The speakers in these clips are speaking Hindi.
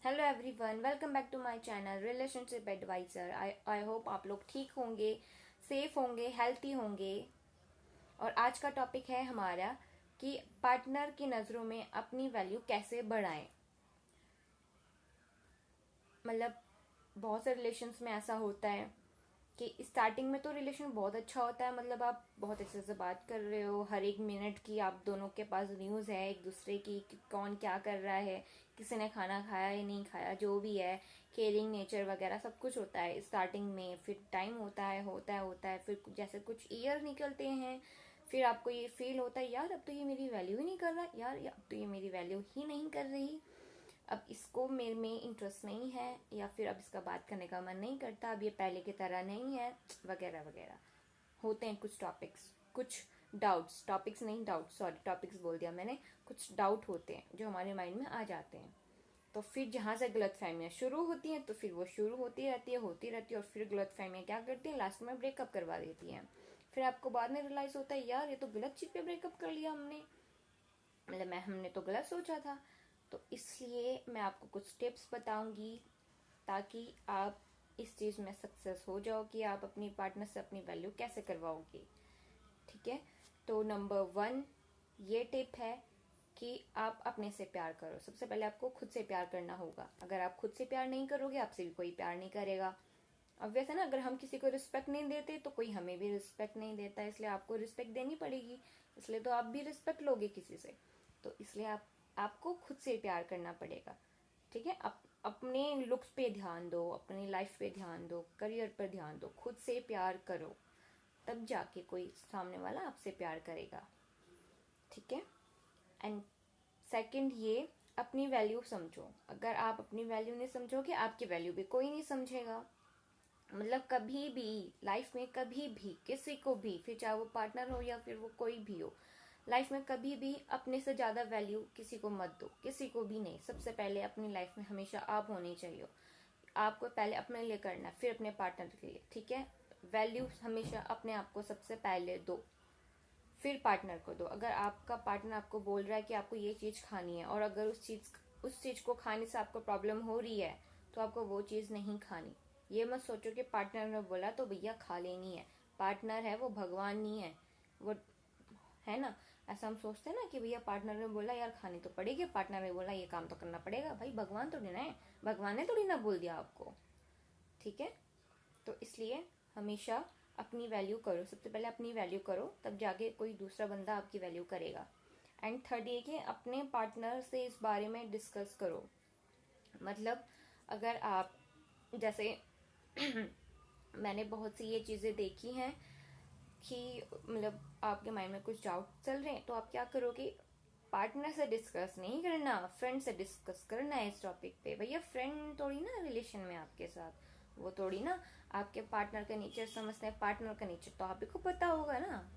Hello everyone, welcome back to my channel relationship adviser. I hope आप लोग ठीक होंगे, सेफ होंगे, हेल्थी होंगे। और आज का टॉपिक है हमारा कि पार्टनर की नज़रों में अपनी वैल्यू कैसे बढ़ाएं। मतलब बहुत से रिलेशंस में ऐसा होता है कि स्टार्टिंग में तो रिलेशन बहुत अच्छा होता है, मतलब आप बहुत अच्छे से बात कर रहे हो, हर एक मिनट की आप दोनों के पास न्यूज़ है एक दूसरे की कि कौन क्या कर रहा है, किसी ने खाना खाया या नहीं खाया, जो भी है केयरिंग नेचर वगैरह सब कुछ होता है स्टार्टिंग में। फिर टाइम होता है, फिर जैसे कुछ ईयर निकलते हैं, फिर आपको ये फील होता है यार अब तो ये मेरी वैल्यू ही नहीं कर रहा, यार अब तो ये मेरी वैल्यू ही नहीं कर रही, अब इसको मेरे में इंटरेस्ट नहीं है, या फिर अब इसका बात करने का मन नहीं करता, अब ये पहले की तरह नहीं है, वगैरह वगैरह होते हैं कुछ टॉपिक्स, कुछ डाउट्स, टॉपिक्स नहीं डाउट्स, सॉरी टॉपिक्स बोल दिया मैंने, कुछ डाउट होते हैं जो हमारे माइंड में आ जाते हैं। तो फिर जहां से गलत फहमियां शुरू होती हैं तो फिर वो शुरू होती रहती है और फिर गलत फहमियां क्या करती हैं, लास्ट में ब्रेकअप करवा देती हैं। फिर आपको बाद में रियलाइज होता है यार ये तो गलत चीज पे ब्रेकअप कर लिया हमने, मतलब हमने तो गलत सोचा था। तो इसलिए मैं आपको कुछ टिप्स बताऊंगी ताकि आप इस चीज़ में सक्सेस हो जाओ कि आप अपनी पार्टनर से अपनी वैल्यू कैसे करवाओगे। ठीक है, तो नंबर 1 ये टिप है कि आप अपने से प्यार करो। सबसे पहले आपको खुद से प्यार करना होगा। अगर आप खुद से प्यार नहीं करोगे आपसे भी कोई प्यार नहीं करेगा। अब वैसे ना, अगर हम किसी को रिस्पेक्ट नहीं देते तो कोई हमें भी रिस्पेक्ट नहीं देता, इसलिए आपको रिस्पेक्ट देनी पड़ेगी, इसलिए तो आप भी रिस्पेक्ट लोगे किसी से। तो इसलिए आपको खुद से प्यार करना पड़ेगा। ठीक है, अपने लुक्स पे ध्यान दो, अपनी लाइफ पे ध्यान दो, करियर पर ध्यान दो, खुद से प्यार करो, तब जाके कोई सामने वाला आपसे प्यार करेगा। ठीक है, एंड सेकंड ये, अपनी वैल्यू समझो। अगर आप अपनी वैल्यू नहीं समझोगे आपकी वैल्यू भी कोई नहीं समझेगा। मतलब कभी भी लाइफ में, कभी भी किसी को भी, फिर चाहे वो पार्टनर हो या फिर वो कोई भी हो, लाइफ में कभी भी अपने से ज्यादा वैल्यू किसी को मत दो, किसी को भी नहीं। सबसे पहले अपनी लाइफ में हमेशा आप होनी चाहिए। आपको पहले अपने लिए करना फिर अपने पार्टनर के लिए। ठीक है, वैल्यू हमेशा अपने आप को सबसे पहले दो, फिर पार्टनर को दो। अगर आपका पार्टनर आपको बोल रहा है कि आपको ये चीज खानी है और अगर उस चीज को खाने से आपको प्रॉब्लम हो रही है तो आपको वो चीज नहीं खानी। ये मत सोचो कि पार्टनर ने बोला तो भैया खा लेनी है। पार्टनर है वो, भगवान नहीं है वो, है ना। ऐसा हम सोचते हैं ना कि भैया पार्टनर ने बोला यार खानी तो पड़ेगी, पार्टनर ने बोला ये काम तो करना पड़ेगा। भाई भगवान थोड़ी ना है, भगवान ने थोड़ी ना बोल दिया आपको। ठीक है, तो इसलिए हमेशा अपनी वैल्यू करो। सबसे पहले अपनी वैल्यू करो, तब जाके कोई दूसरा बंदा आपकी वैल्यू करेगा। एंड थर्ड ये कि अपने पार्टनर से इस बारे में डिस्कस करो। मतलब अगर आप जैसे मैंने बहुत सी ये चीजें देखी हैं कि मतलब आपके माइंड में कुछ डाउट चल रहे हैं तो आप क्या करोगे, पार्टनर से डिस्कस नहीं करना, फ्रेंड से डिस्कस करना है इस टॉपिक पे। भैया फ्रेंड थोड़ी ना रिलेशन में आपके साथ, वो थोड़ी ना आपके पार्टनर का नेचर समझते हैं। पार्टनर का नेचर तो आप ही को पता होगा ना।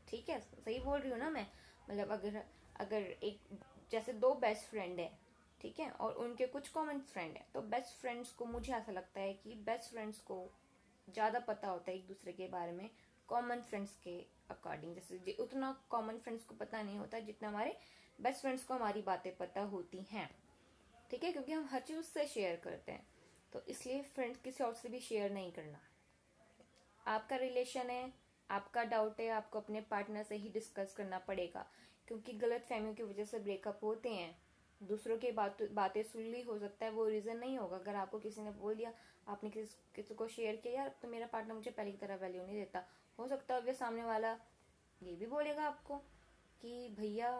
ठीक है, सही बोल रही हूँ ना मैं। मतलब अगर अगर एक जैसे दो बेस्ट फ्रेंड है, ठीक है, और उनके कुछ कॉमन फ्रेंड है, तो बेस्ट फ्रेंड्स को, मुझे ऐसा लगता है कि बेस्ट फ्रेंड्स को ज्यादा पता होता है एक दूसरे के बारे में कॉमन फ्रेंड्स के अकॉर्डिंग। जैसे उतना कॉमन फ्रेंड्स को पता नहीं होता जितना हमारे बेस्ट फ्रेंड्स को हमारी बातें पता होती हैं। ठीक है, क्योंकि हम हर चीज उससे शेयर करते हैं। तो इसलिए फ्रेंड किसी और से भी शेयर नहीं करना। आपका रिलेशन है, आपका डाउट है, आपको अपने पार्टनर से ही डिस्कस करना पड़ेगा, क्योंकि गलत फहमियों की वजह से ब्रेकअप होते हैं। दूसरों की बातें सुन ली, हो सकता है वो रीजन नहीं होगा। अगर आपको किसी ने बोल दिया, आपने किसी को शेयर किया यार तो मेरा पार्टनर मुझे पहले की तरह वैल्यू नहीं देता, हो सकता है वे सामने वाला ये भी बोलेगा आपको कि भैया,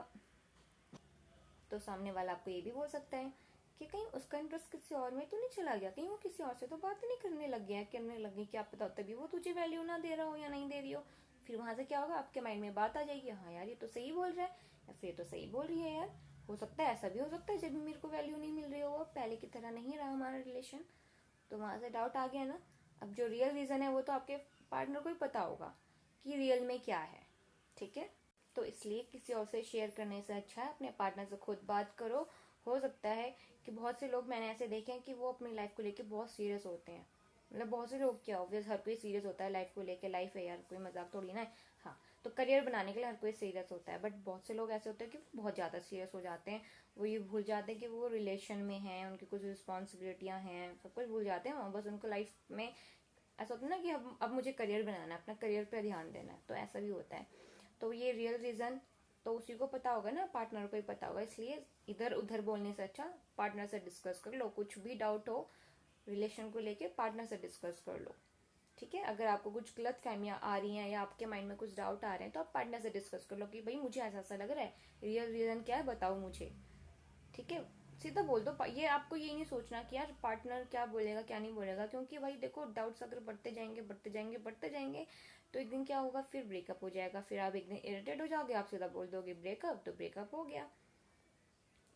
तो सामने वाला आपको ये भी बोल सकता है कि कहीं उसका इंटरेस्ट किसी और में तो नहीं चला गया, कहीं वो किसी और से तो बात नहीं करने लग गया, करने लगे, क्या पता तभी वो तुझे वैल्यू ना दे रहा हो या नहीं दे रही हो। फिर वहां से क्या होगा, आपके माइंड में बात आ जाएगी, हाँ यार ये तो सही बोल रहा है, या फिर तो सही बोल रही है यार। हो सकता है ऐसा भी हो सकता है जब भी मेरे को वैल्यू नहीं मिल रही हो, पहले की तरह नहीं रहा हमारा रिलेशन, तो वहां से डाउट आ गया ना। अब जो रियल रीजन है वो तो आपके पार्टनर को ही पता होगा कि रियल में क्या है। ठीक है, तो इसलिए किसी और से शेयर करने से अच्छा है अपने पार्टनर से खुद बात करो। हो सकता है कि बहुत से लोग मैंने ऐसे देखे हैं कि वो अपनी लाइफ को लेके बहुत सीरियस होते हैं। मतलब बहुत से लोग क्या, ऑब्वियस हर कोई सीरियस होता है लाइफ को लेके, लाइफ है यार, कोई मजाक थोड़ी ना है। हाँ, तो करियर बनाने के लिए हर कोई सीरियस होता है, बट बहुत से लोग ऐसे होते हैं कि वो बहुत ज़्यादा सीरियस हो जाते हैं। वो ये भूल जाते हैं कि वो रिलेशन में हैं, उनकी कुछ रिस्पॉन्सिबिलिटियाँ हैं, सब कुछ भूल जाते हैं। और बस उनको लाइफ में ऐसा होता है ना कि अब मुझे करियर बनाना है, अपना करियर पर ध्यान देना है, तो ऐसा भी होता है। तो ये रियल रीज़न तो उसी को पता होगा ना, पार्टनर को ही पता होगा। इसलिए इधर उधर बोलने से अच्छा पार्टनर से डिस्कस कर लो। कुछ भी डाउट हो रिलेशन को लेके पार्टनर से डिस्कस कर लो, ठीक है। अगर आपको कुछ गलत फहमियाँ आ रही हैं या आपके माइंड में कुछ डाउट आ रहे हैं तो आप पार्टनर से डिस्कस कर लो कि भाई मुझे ऐसा ऐसा लग रहा है, रियल रीज़न क्या है बताओ मुझे, ठीक है। सीधा बोल दो। ये आपको ये नहीं सोचना कि यार पार्टनर क्या बोलेगा क्या नहीं बोलेगा, क्योंकि भाई देखो डाउट्स अगर बढ़ते जाएंगे बढ़ते जाएंगे बढ़ते जाएंगे तो एक दिन क्या होगा, फिर ब्रेकअप हो जाएगा। फिर आप एक दिन इरिटेट हो जाओगे, आप सीधा बोल दोगे ब्रेकअप, तो ब्रेकअप हो गया।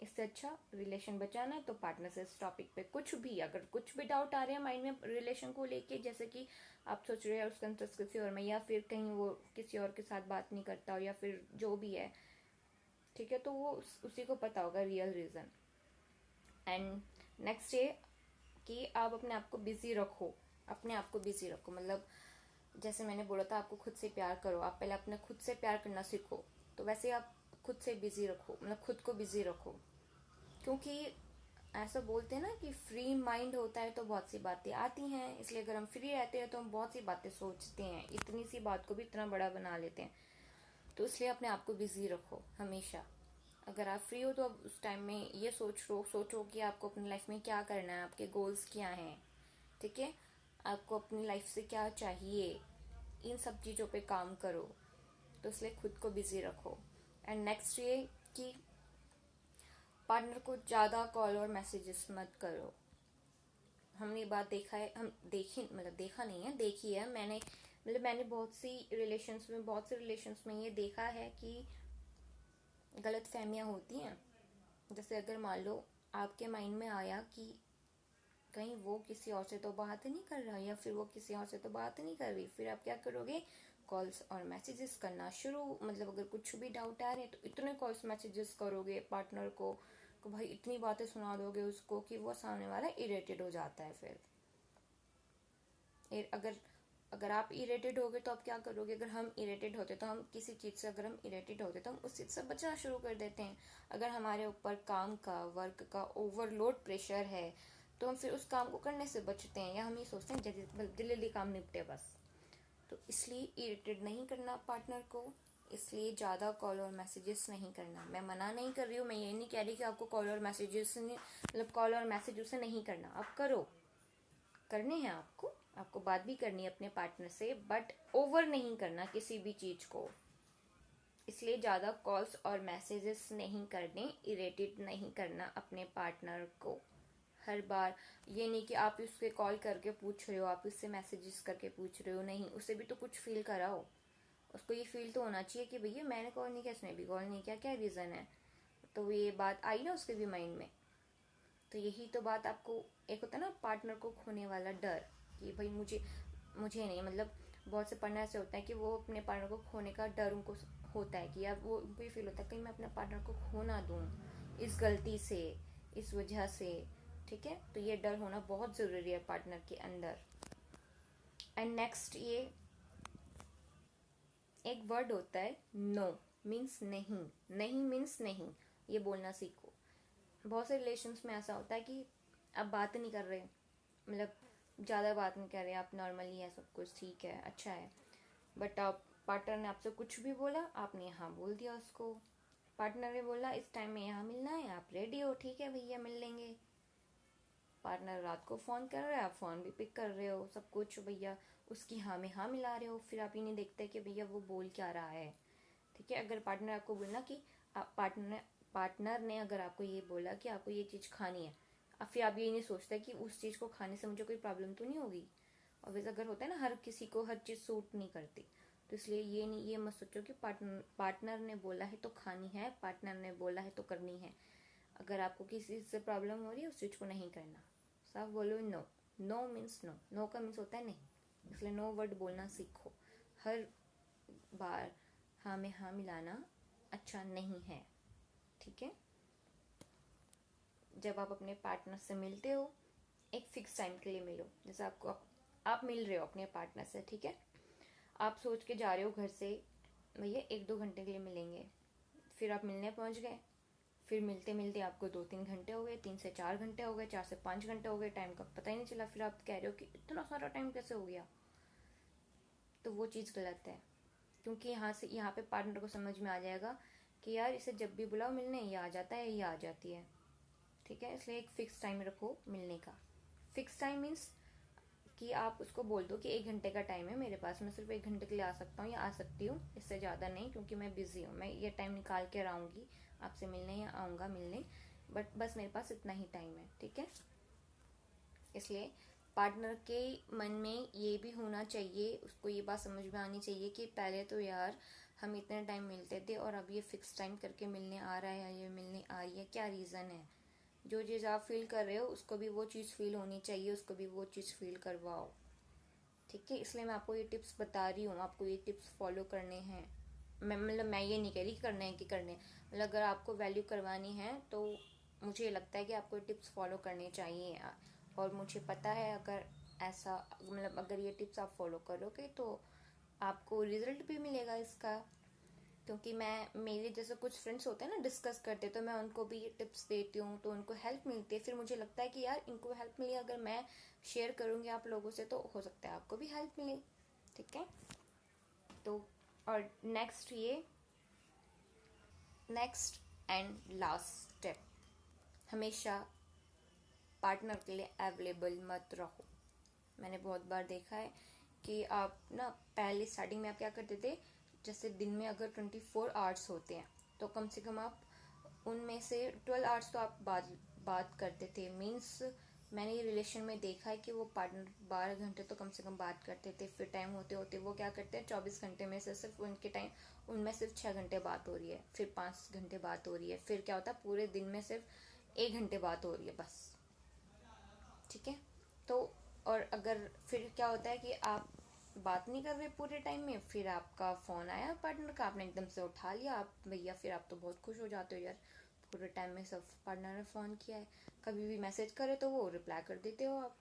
इससे अच्छा रिलेशन बचाना है तो पार्टनर से इस टॉपिक पे कुछ भी, अगर कुछ भी डाउट आ रहे हैं माइंड में रिलेशन को लेके, जैसे कि आप सोच रहे हो उसका इंटरेस्ट किसी और में, या फिर कहीं वो किसी और के साथ बात नहीं करता हो, या फिर जो भी है, ठीक है, तो वो उसी को पता होगा रियल रीज़न। एंड नेक्स्ट ये कि आप अपने आप को बिजी रखो। अपने आप को बिजी रखो मतलब जैसे मैंने बोला था आपको खुद से प्यार करो, आप पहले अपने खुद से प्यार करना सीखो। तो वैसे आप खुद से बिजी रखो, मतलब खुद को बिजी रखो। क्योंकि ऐसा बोलते हैं ना कि फ्री माइंड होता है तो बहुत सी बातें आती हैं। इसलिए अगर हम फ्री रहते हैं तो हम बहुत सी बातें सोचते हैं, इतनी सी बात को भी इतना बड़ा बना लेते हैं। तो इसलिए अपने आप को बिजी रखो हमेशा। अगर आप फ्री हो तो अब उस टाइम में ये सोचो कि आपको अपनी लाइफ में क्या करना है, आपके गोल्स क्या हैं, ठीक है, आपको अपनी लाइफ से क्या चाहिए, इन सब चीज़ों पे काम करो। तो इसलिए खुद को बिजी रखो। एंड नेक्स्ट ये कि पार्टनर को ज़्यादा कॉल और मैसेजेस मत करो। हमने ये बात देखा है, हम देखी मतलब देखा नहीं है, देखी है मैंने, मतलब मैंने बहुत से रिलेशंस में ये देखा है कि गलत फहमियाँ होती हैं। जैसे अगर मान लो आपके माइंड में आया कि कहीं वो किसी और से तो बात नहीं कर रहा, या फिर वो किसी और से तो बात नहीं कर रही, फिर आप क्या करोगे, कॉल्स और मैसेजेस करना शुरू, मतलब अगर कुछ भी डाउट आ रहे हैं तो इतने कॉल्स मैसेजेस करोगे पार्टनर को भाई इतनी बातें सुना दोगे उसको कि वो सामने वाला इरिटेट हो जाता है। फिर अगर आप इरिटेट होगे तो आप क्या करोगे, अगर हम इरिटेट होते तो हम किसी चीज़ से, अगर हम इरिटेट होते तो हम उस चीज़ से बचना शुरू कर देते हैं। अगर हमारे ऊपर काम का, वर्क का ओवरलोड प्रेशर है तो हम फिर उस काम को करने से बचते हैं, या हम ये सोचते हैं जल्दी जल्दी काम निपटे बस। तो इसलिए इरिटेट नहीं करना पार्टनर को, इसलिए ज़्यादा कॉल और मैसेजेस नहीं करना। मैं मना नहीं कर रही हूँ, मैं ये नहीं कह रही कि आपको कॉल और मैसेजेस मतलब कॉल और मैसेज उसे नहीं करना, आप करो, करने हैं आपको बात भी करनी है अपने पार्टनर से, बट ओवर नहीं करना किसी भी चीज़ को। इसलिए ज़्यादा कॉल्स और मैसेजेस नहीं करने, इरिटेट नहीं करना अपने पार्टनर को हर बार। ये नहीं कि आप उसके कॉल करके पूछ रहे हो, आप उससे मैसेजेस करके पूछ रहे हो, नहीं, उसे भी तो कुछ फील कराओ। उसको ये फील तो होना चाहिए कि भैया मैंने कॉल नहीं किया, इसने भी कॉल नहीं किया, क्या रीज़न है। तो ये बात आई ना उसके भी माइंड में। तो यही तो बात आपको, एक होता है ना पार्टनर को खोने वाला डर कि भाई मुझे नहीं, मतलब बहुत से पार्टनर ऐसे होते हैं कि वो अपने पार्टनर को खोने का डर उनको होता है कि यार वो उनको ये फील होता है कहीं मैं अपने पार्टनर को खो ना दूँ इस गलती से, इस वजह से, ठीक है। तो ये डर होना बहुत ज़रूरी है पार्टनर के अंदर। एंड नेक्स्ट ये एक वर्ड होता है नो, मीन्स नहीं, नहीं मीन्स नहीं, ये बोलना सीखो। बहुत से रिलेशंस में ऐसा होता है कि आप बात नहीं कर रहे, मतलब ज़्यादा बात नहीं कर रहे, आप नॉर्मली है, सब कुछ ठीक है, अच्छा है, बट आप पार्टनर ने आपसे कुछ भी बोला, आपने हाँ बोल दिया उसको। पार्टनर ने बोला इस टाइम में यहाँ मिलना है, आप रेडी हो, ठीक है भैया मिल लेंगे। पार्टनर रात को फ़ोन कर रहा है, आप फ़ोन भी पिक कर रहे हो, सब कुछ भैया उसकी हाँ में हाँ मिला रहे हो। फिर आप ये नहीं देखते कि भैया वो बोल क्या रहा है, ठीक है। अगर पार्टनर आपको बोलना कि पार्टनर ने अगर आपको ये बोला कि आपको ये चीज़ खानी है, अब फिर आप ये नहीं सोचते कि उस चीज़ को खाने से मुझे कोई प्रॉब्लम तो नहीं होगी। और वैसे अगर होता है ना हर किसी को हर चीज़ सूट नहीं करती, तो इसलिए ये मत सोचो कि पार्टनर ने बोला है तो खानी है, पार्टनर ने बोला है तो करनी है। अगर आपको किसी चीज़ से प्रॉब्लम हो रही है उस चीज़ को नहीं करना, साफ बोलो no. No means no, no का मीन्स होता है नहीं। इसलिए नो वर्ड बोलना सीखो। हर बार हाँ में हाँ मिलाना अच्छा नहीं है, ठीक है। जब आप अपने पार्टनर से मिलते हो एक फिक्स टाइम के लिए मिलो। जैसे आप मिल रहे हो अपने पार्टनर से, ठीक है, आप सोच के जा रहे हो घर से भैया 1-2 घंटे के लिए मिलेंगे, फिर आप मिलने पहुंच गए, फिर मिलते मिलते आपको 2-3 घंटे हो गए, 3 से 4 घंटे हो गए, 4 से 5 घंटे हो गए, टाइम का पता ही नहीं चला। फिर आप कह रहे हो कि इतना सारा टाइम कैसे हो गया, तो वो चीज़ गलत है। क्योंकि यहाँ पे पार्टनर को समझ में आ जाएगा कि यार इसे जब भी बुलाओ मिलने ये आ जाता है, ये आ जाती है, ठीक है। इसलिए एक फिक्स टाइम रखो मिलने का। फिक्स टाइम मीन्स कि आप उसको बोल दो कि 1 घंटे का टाइम है मेरे पास, मैं सिर्फ 1 घंटे के लिए आ सकता हूँ या आ सकती हूँ, इससे ज़्यादा नहीं, क्योंकि मैं बिज़ी हूँ, मैं ये टाइम निकाल कर आऊँगी आपसे मिलने या आऊँगा मिलने, बट बस मेरे पास इतना ही टाइम है, ठीक है। इसलिए पार्टनर के मन में ये भी होना चाहिए, उसको ये बात समझ में आनी चाहिए कि पहले तो यार हम इतने टाइम मिलते थे और अब ये फिक्स टाइम करके मिलने आ रहा है या ये मिलने आ रही है, क्या रीज़न है। जो चीज़ आप फील कर रहे हो उसको भी वो चीज़ फील होनी चाहिए, उसको भी वो चीज़ फील करवाओ, ठीक है। इसलिए मैं आपको ये टिप्स बता रही हूँ, आपको ये टिप्स फॉलो करने हैं। मैं ये नहीं कह रही करने हैं कि करने, मतलब अगर आपको वैल्यू करवानी है तो मुझे लगता है कि आपको ये टिप्स फॉलो करने चाहिए। और मुझे पता है अगर ऐसा, मतलब अगर ये टिप्स आप फॉलो करोगे तो आपको रिजल्ट भी मिलेगा इसका। क्योंकि मेरे जैसे कुछ फ्रेंड्स होते हैं ना, डिस्कस करते, तो मैं उनको भी ये टिप्स देती हूँ, तो उनको हेल्प मिलती है। फिर मुझे लगता है कि यार इनको हेल्प मिली, अगर मैं शेयर करूँगी आप लोगों से तो हो सकता है आपको भी हेल्प मिले, ठीक है। तो और नेक्स्ट एंड लास्ट स्टेप, हमेशा पार्टनर के लिए अवेलेबल मत रहो। मैंने बहुत बार देखा है कि आप ना पहले स्टार्टिंग में आप क्या करते थे, जैसे दिन में अगर 24 आवर्स होते हैं तो कम से कम आप उनमें से 12 आवर्स तो आप बात करते थे। मीन्स मैंने ये रिलेशन में देखा है कि वो पार्टनर 12 घंटे तो कम से कम बात करते थे। फिर टाइम होते होते वो क्या करते हैं, 24 घंटे में से सिर्फ उनमें सिर्फ 6 घंटे बात हो रही है, फिर 5 घंटे बात हो रही है, फिर क्या होता है पूरे दिन में सिर्फ 1 घंटे बात हो रही है बस, ठीक है। तो और अगर फिर क्या होता है कि आप बात नहीं कर रहे पूरे टाइम में, फिर आपका फ़ोन आया पार्टनर का, आपने एकदम से उठा लिया, आप भैया फिर आप तो बहुत खुश हो जाते हो यार, पूरे टाइम में सब पार्टनर ने फ़ोन किया है। कभी भी मैसेज करे तो वो रिप्लाई कर देते हो आप।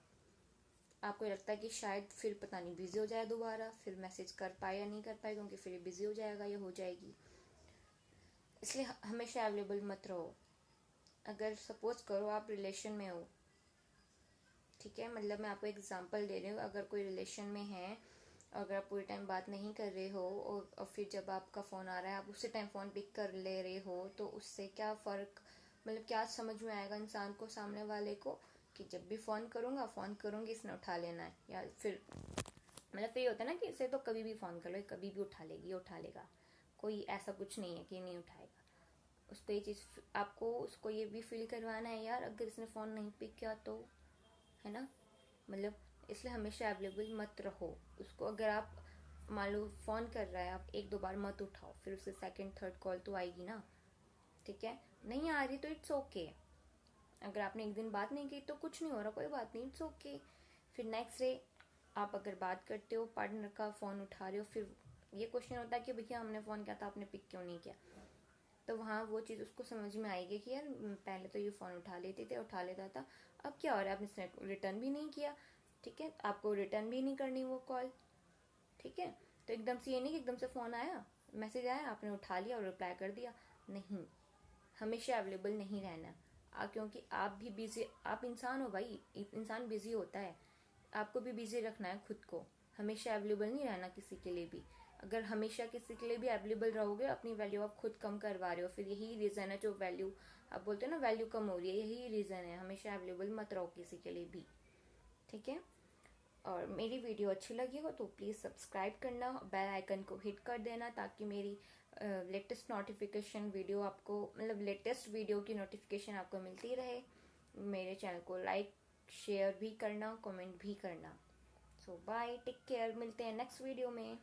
आपको लगता है कि शायद फिर पता नहीं बिजी हो जाए, दोबारा फिर मैसेज कर पाए या नहीं कर पाए, क्योंकि फिर बिजी हो जाएगा या हो जाएगी। इसलिए हमेशा अवेलेबल मत रहो। अगर सपोज करो आप रिलेशन में हो, ठीक है, मतलब मैं आपको एग्जांपल दे रही हूँ, अगर कोई रिलेशन में है, अगर आप पूरे टाइम बात नहीं कर रहे हो और फिर जब आपका फ़ोन आ रहा है आप उसी टाइम फ़ोन पिक कर ले रहे हो, तो उससे क्या फ़र्क, मतलब क्या समझ में आएगा इंसान को, सामने वाले को, कि जब भी फ़ोन करूँगी इसने उठा लेना है, या फिर मतलब फिर ये होता है ना कि इसे तो कभी भी फ़ोन कर लो, कभी भी उठा लेगी, ये उठा लेगा, कोई ऐसा कुछ नहीं है कि नहीं उठाएगा। उसको ये चीज़, आपको उसको ये भी फील करवाना है यार, अगर इसने फ़ोन नहीं पिक किया तो, है ना, मतलब इसलिए हमेशा अवेलेबल मत रहो उसको। अगर आप मान लो फ़ोन कर रहा है, आप 1-2 बार मत उठाओ, फिर उससे सेकंड थर्ड कॉल तो आएगी ना, ठीक है। नहीं आ रही तो इट्स ओके, अगर आपने एक दिन बात नहीं की तो कुछ नहीं हो रहा, कोई बात नहीं, इट्स ओके। फिर नेक्स्ट डे आप अगर बात करते हो, पार्टनर का फ़ोन उठा रहे हो, फिर ये क्वेश्चन होता है कि भैया हमने फ़ोन किया था आपने पिक क्यों नहीं किया, तो वहाँ वो चीज़ उसको समझ में आएगी कि यार पहले तो ये फ़ोन उठा लेता था, अब क्या हो रहा है, आपने रिटर्न भी नहीं किया, ठीक है, आपको रिटर्न भी नहीं करनी वो कॉल, ठीक है। तो एकदम से ये नहीं कि एकदम से फ़ोन आया, मैसेज आया, आपने उठा लिया और रिप्लाई कर दिया, नहीं, हमेशा अवेलेबल नहीं रहना। क्योंकि आप भी बिजी, आप इंसान हो भाई, इंसान बिजी होता है, आपको भी बिजी रखना है खुद को, हमेशा अवेलेबल नहीं रहना किसी के लिए भी। अगर हमेशा किसी के लिए भी अवेलेबल रहोगे, अपनी वैल्यू आप खुद कम करवा रहे हो, फिर यही रीज़न है जो वैल्यू आप बोलते हो ना, वैल्यू कम हो रही है, यही रीज़न है, हमेशा अवेलेबल मत रहो किसी के लिए भी, ठीक है। और मेरी वीडियो अच्छी लगी हो तो प्लीज़ सब्सक्राइब करना, बेल आइकन को हिट कर देना, ताकि मेरी लेटेस्ट नोटिफिकेशन वीडियो आपको, मतलब लेटेस्ट वीडियो की नोटिफिकेशन आपको मिलती रहे। मेरे चैनल को लाइक शेयर भी करना, कमेंट भी करना। सो बाय, टेक केयर, मिलते हैं नेक्स्ट वीडियो में।